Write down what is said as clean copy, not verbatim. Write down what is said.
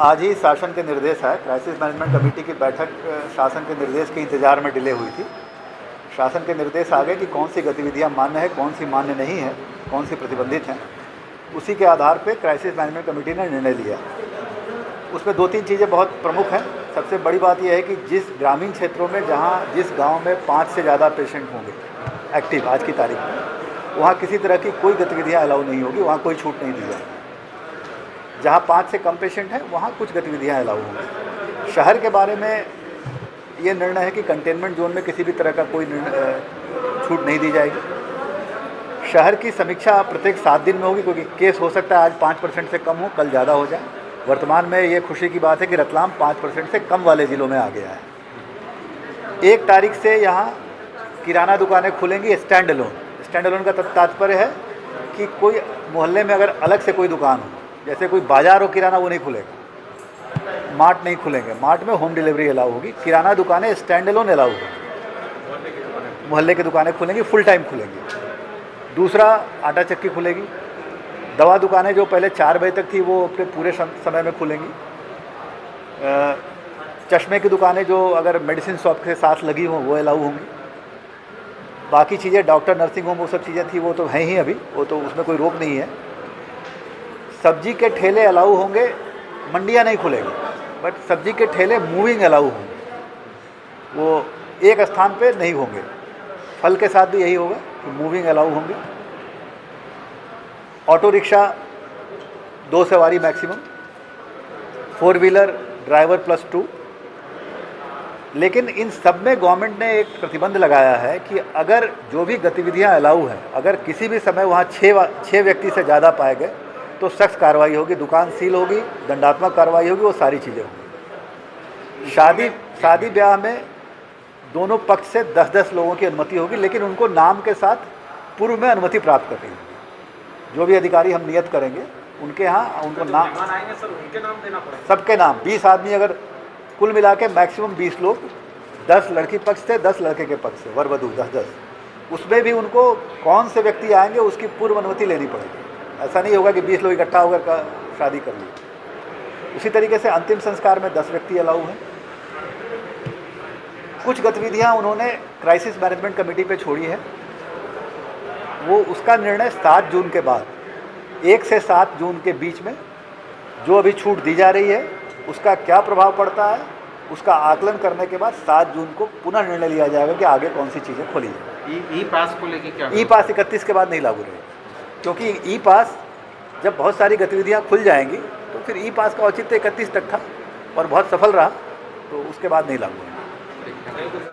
आज ही शासन के निर्देश आए। क्राइसिस मैनेजमेंट कमेटी की बैठक शासन के निर्देश के इंतजार में डिले हुई थी। शासन के निर्देश आ गए कि कौन सी गतिविधियां मान्य है, कौन सी मान्य नहीं है, कौन सी प्रतिबंधित हैं। उसी के आधार पे क्राइसिस मैनेजमेंट कमेटी ने निर्णय लिया। उसमें 2-3 चीज़ें बहुत प्रमुख हैं। सबसे बड़ी बात यह है कि जिस ग्रामीण क्षेत्रों में जिस गाँव में 5 से ज़्यादा पेशेंट होंगे एक्टिव आज की तारीख में, वहाँ किसी तरह की कोई गतिविधियाँ अलाउ नहीं होगी, वहाँ कोई छूट नहीं दी जाएगी। जहाँ 5 से कम पेशेंट हैं वहाँ कुछ गतिविधियाँ अलाउ होंगी। शहर के बारे में ये निर्णय है कि कंटेनमेंट जोन में किसी भी तरह का कोई छूट नहीं दी जाएगी। शहर की समीक्षा प्रत्येक 7 दिन में होगी, क्योंकि केस हो सकता है आज 5% से कम हो, कल ज़्यादा हो जाए। वर्तमान में ये खुशी की बात है कि रतलाम 5% से कम वाले ज़िलों में आ गया है। 1 तारीख से यहाँ किराना दुकानें खुलेंगी स्टैंड अलोन का तात्पर्य है कि कोई मोहल्ले में अगर अलग से कोई दुकान हो, जैसे कोई बाजार हो किराना, वो नहीं खुलेगा। मार्ट नहीं खुलेंगे, मार्ट में होम डिलीवरी अलाउ होगी। किराना दुकानें स्टैंड अलोन अलाउ होगी, मोहल्ले की दुकानें खुलेंगी, फुल टाइम खुलेंगी। दूसरा, आटा चक्की खुलेगी। दवा दुकानें जो पहले 4 बजे तक थी वो अपने पूरे समय में खुलेंगी। चश्मे की दुकानें जो अगर मेडिसिन शॉप के साथ लगी हों वो अलाउ होंगी। बाकी चीज़ें डॉक्टर, नर्सिंग होम, वो सब चीज़ें थी वो तो हैं ही अभी, वो तो उसमें कोई रोक नहीं है। सब्जी के ठेले अलाउ होंगे, मंडियां नहीं खुलेगी, बट सब्जी के ठेले मूविंग अलाउ होंगे, वो एक स्थान पे नहीं होंगे। फल के साथ भी यही होगा कि मूविंग अलाउ होंगे। ऑटो रिक्शा 2 सवारी मैक्सिमम, 4 व्हीलर ड्राइवर +2। लेकिन इन सब में गवर्नमेंट ने एक प्रतिबंध लगाया है कि अगर जो भी गतिविधियां अलाउ हैं, अगर किसी भी समय वहाँ 6 व्यक्ति से ज़्यादा पाए गए तो सख्त कार्रवाई होगी, दुकान सील होगी, दंडात्मक कार्रवाई होगी, वो सारी चीज़ें होंगी। शादी ब्याह में दोनों पक्ष से 10-10 लोगों की अनुमति होगी, लेकिन उनको नाम के साथ पूर्व में अनुमति प्राप्त करनी होगी। जो भी अधिकारी हम नियत करेंगे उनके यहाँ उनको नाम आएंगे सर, उनके नाम देना पड़ेगा, सबके नाम। 20 आदमी, अगर कुल मिला के मैक्सिमम 20 लोग, 10 लड़की पक्ष से, 10 लड़के के पक्ष से, वर वधू 10-10। उसमें भी उनको कौन से व्यक्ति आएंगे उसकी पूर्व अनुमति लेनी पड़ेगी। ऐसा नहीं होगा कि 20 लोग इकट्ठा होकर का शादी कर ली। उसी तरीके से अंतिम संस्कार में 10 व्यक्ति अलाउ हैं। कुछ गतिविधियां उन्होंने क्राइसिस मैनेजमेंट कमेटी पे छोड़ी है, वो उसका निर्णय 7 जून के बाद, 1 से 7 जून के बीच में जो अभी छूट दी जा रही है उसका क्या प्रभाव पड़ता है, उसका आकलन करने के बाद 7 जून को पुनः निर्णय लिया जाएगा कि आगे कौन सी चीज़ें खोली जाए। ई पास को लेके क्या? ई पास 31 के बाद नहीं लागू रहेगा, क्योंकि ई पास जब बहुत सारी गतिविधियां खुल जाएंगी तो फिर ई पास का औचित्य 31 तक था और बहुत सफल रहा, तो उसके बाद नहीं लागू होगा।